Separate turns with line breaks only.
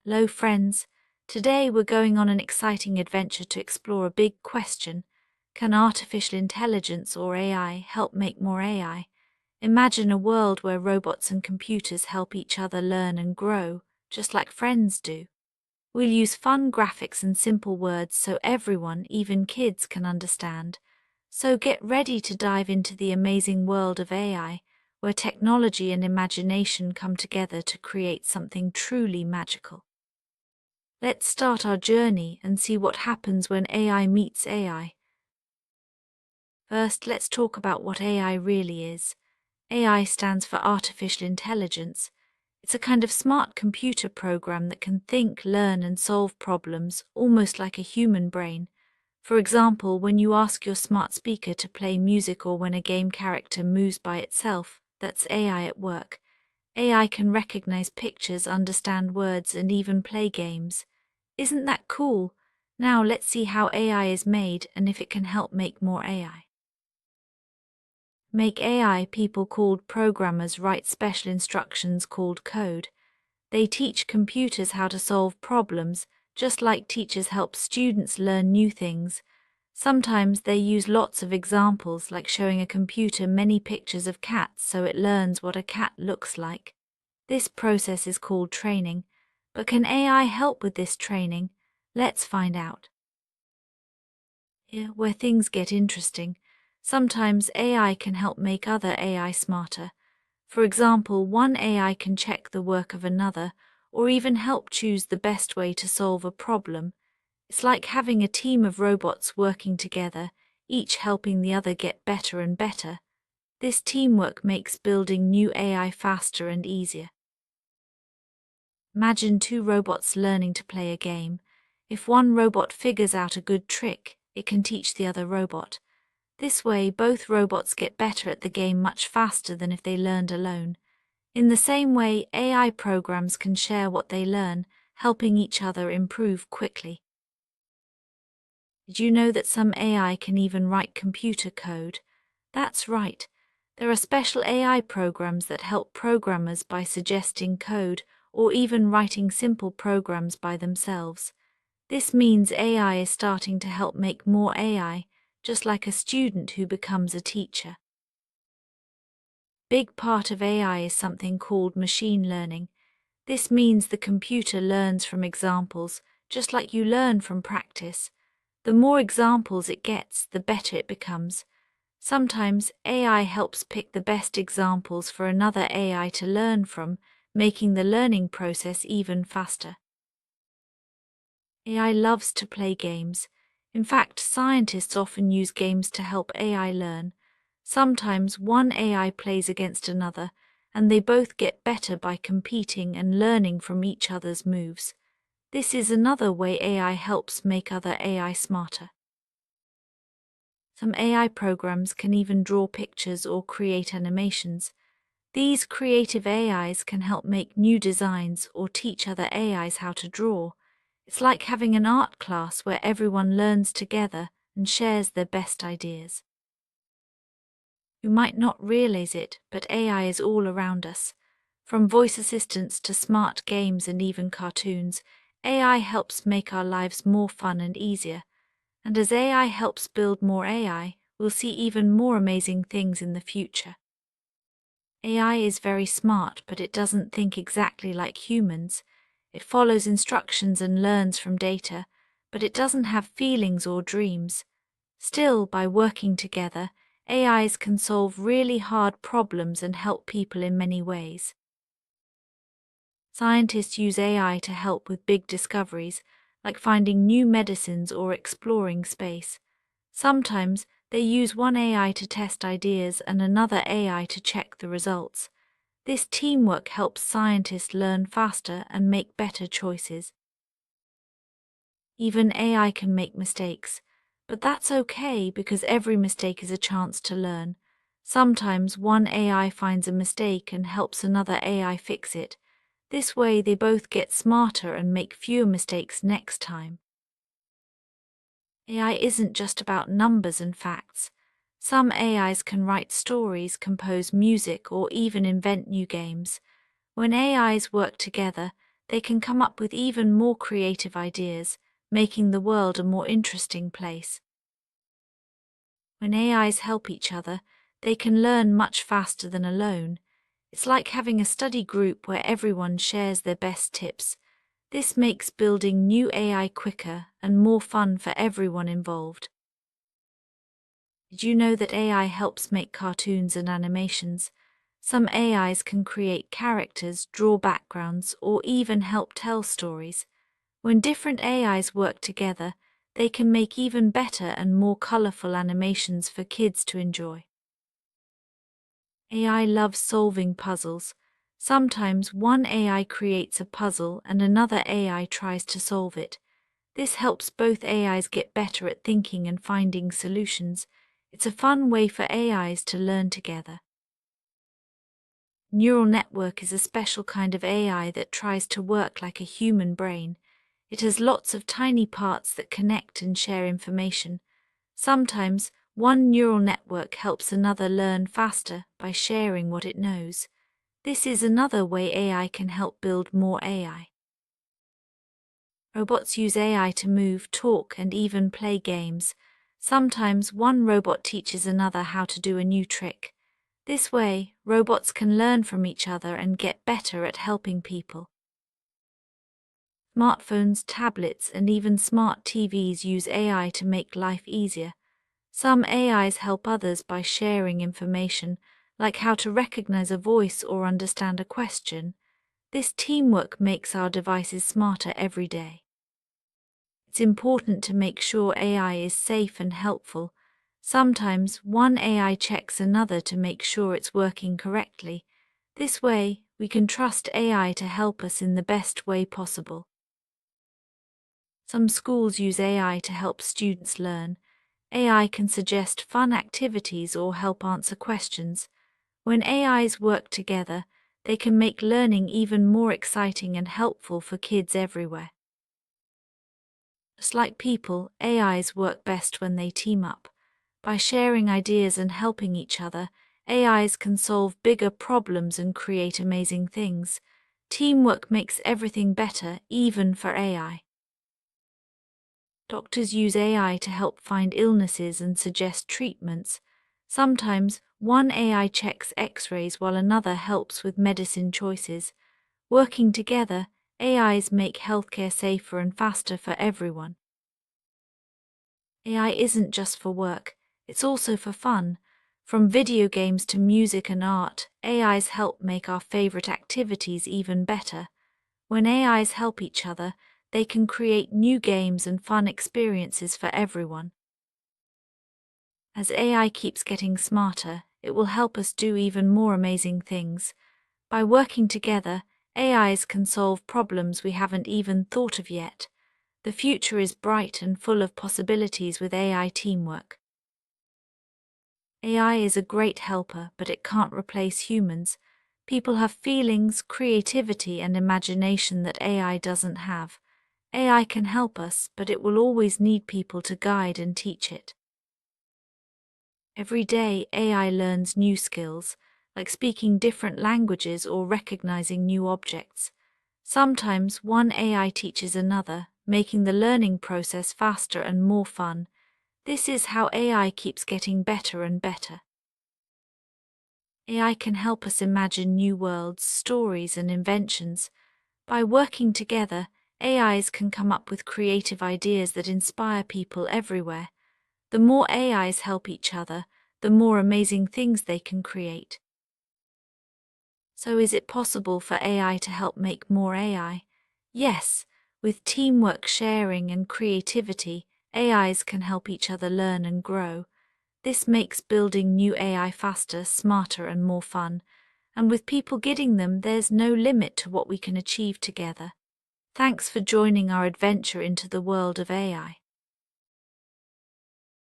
Hello, friends. Today we're going on an exciting adventure to explore a big question. Can artificial intelligence or AI help make more AI? Imagine a world where robots and computers help each other learn and grow, just like friends do. We'll use fun graphics and simple words so everyone, even kids, can understand. So get ready to dive into the amazing world of AI, where technology and imagination come together to create something truly magical. Let's start our journey and see what happens when AI meets AI. First, let's talk about what AI really is. AI stands for artificial intelligence. It's a kind of smart computer program that can think, learn, and solve problems almost like a human brain. For example, when you ask your smart speaker to play music or when a game character moves by itself, that's AI at work. AI can recognize pictures, understand words, and even play games. Isn't that cool? Now let's see how AI is made and if it can help make more AI. Make AI, people called programmers write special instructions called code. They teach computers how to solve problems, just like teachers help students learn new things. Sometimes they use lots of examples, like showing a computer many pictures of cats so it learns what a cat looks like. This process is called training. But can AI help with this training? Let's find out. Here, where things get interesting. Sometimes AI can help make other AI smarter. For example, one AI can check the work of another, or even help choose the best way to solve a problem. It's like having a team of robots working together, each helping the other get better and better. This teamwork makes building new AI faster and easier. Imagine two robots learning to play a game. If one robot figures out a good trick, it can teach the other robot. This way, both robots get better at the game much faster than if they learned alone. In the same way, AI programs can share what they learn, helping each other improve quickly. Did you know that some AI can even write computer code? That's right. There are special AI programs that help programmers by suggesting code or even writing simple programs by themselves. This means AI is starting to help make more AI, just like a student who becomes a teacher. Big part of AI is something called machine learning. This means the computer learns from examples, just like you learn from practice. The more examples it gets, the better it becomes. Sometimes AI helps pick the best examples for another AI to learn from, making the learning process even faster. AI loves to play games. In fact, scientists often use games to help AI learn. Sometimes one AI plays against another, and they both get better by competing and learning from each other's moves. This is another way AI helps make other AI smarter. Some AI programs can even draw pictures or create animations. These creative AIs can help make new designs or teach other AIs how to draw. It's like having an art class where everyone learns together and shares their best ideas. You might not realize it, but AI is all around us. From voice assistants to smart games and even cartoons, AI helps make our lives more fun and easier. And as AI helps build more AI, we'll see even more amazing things in the future. AI is very smart, but it doesn't think exactly like humans. It follows instructions and learns from data, but it doesn't have feelings or dreams. Still, by working together, AIs can solve really hard problems and help people in many ways. Scientists use AI to help with big discoveries, like finding new medicines or exploring space. Sometimes they use one AI to test ideas and another AI to check the results. This teamwork helps scientists learn faster and make better choices. Even AI can make mistakes, but that's okay because every mistake is a chance to learn. Sometimes one AI finds a mistake and helps another AI fix it. This way they both get smarter and make fewer mistakes next time. AI isn't just about numbers and facts. Some AIs can write stories, compose music, or even invent new games. When AIs work together, they can come up with even more creative ideas, making the world a more interesting place. When AIs help each other, they can learn much faster than alone. It's like having a study group where everyone shares their best tips. This makes building new AI quicker and more fun for everyone involved. Did you know that AI helps make cartoons and animations? Some AIs can create characters, draw backgrounds, or even help tell stories. When different AIs work together, they can make even better and more colorful animations for kids to enjoy. AI loves solving puzzles. Sometimes one AI creates a puzzle and another AI tries to solve it. This helps both AIs get better at thinking and finding solutions. It's a fun way for AIs to learn together. Neural network is a special kind of AI that tries to work like a human brain. It has lots of tiny parts that connect and share information. Sometimes, one neural network helps another learn faster by sharing what it knows. This is another way AI can help build more AI. Robots use AI to move, talk, and even play games. Sometimes one robot teaches another how to do a new trick. This way, robots can learn from each other and get better at helping people. Smartphones, tablets, and even smart TVs use AI to make life easier. Some AIs help others by sharing information, like how to recognize a voice or understand a question. This teamwork makes our devices smarter every day. It's important to make sure AI is safe and helpful. Sometimes one AI checks another to make sure it's working correctly. This way, we can trust AI to help us in the best way possible. Some schools use AI to help students learn. AI can suggest fun activities or help answer questions. When AIs work together, they can make learning even more exciting and helpful for kids everywhere. Just like people, AIs work best when they team up. By sharing ideas and helping each other, AIs can solve bigger problems and create amazing things. Teamwork makes everything better, even for AI. Doctors use AI to help find illnesses and suggest treatments. Sometimes, one AI checks X-rays while another helps with medicine choices. Working together, AIs make healthcare safer and faster for everyone. AI isn't just for work, it's also for fun. From video games to music and art, AIs help make our favorite activities even better. When AIs help each other, they can create new games and fun experiences for everyone. As AI keeps getting smarter, it will help us do even more amazing things. By working together, AIs can solve problems we haven't even thought of yet. The future is bright and full of possibilities with AI teamwork. AI is a great helper, but it can't replace humans. People have feelings, creativity, and imagination that AI doesn't have. AI can help us, but it will always need people to guide and teach it. Every day, AI learns new skills, like speaking different languages or recognizing new objects. Sometimes one AI teaches another, making the learning process faster and more fun. This is how AI keeps getting better and better. AI can help us imagine new worlds, stories, and inventions. By working together, AIs can come up with creative ideas that inspire people everywhere. The more AIs help each other, the more amazing things they can create. So is it possible for AI to help make more AI? Yes, with teamwork, sharing, and creativity, AIs can help each other learn and grow. This makes building new AI faster, smarter, and more fun. And with people getting them, there's no limit to what we can achieve together. Thanks for joining our adventure into the world of AI.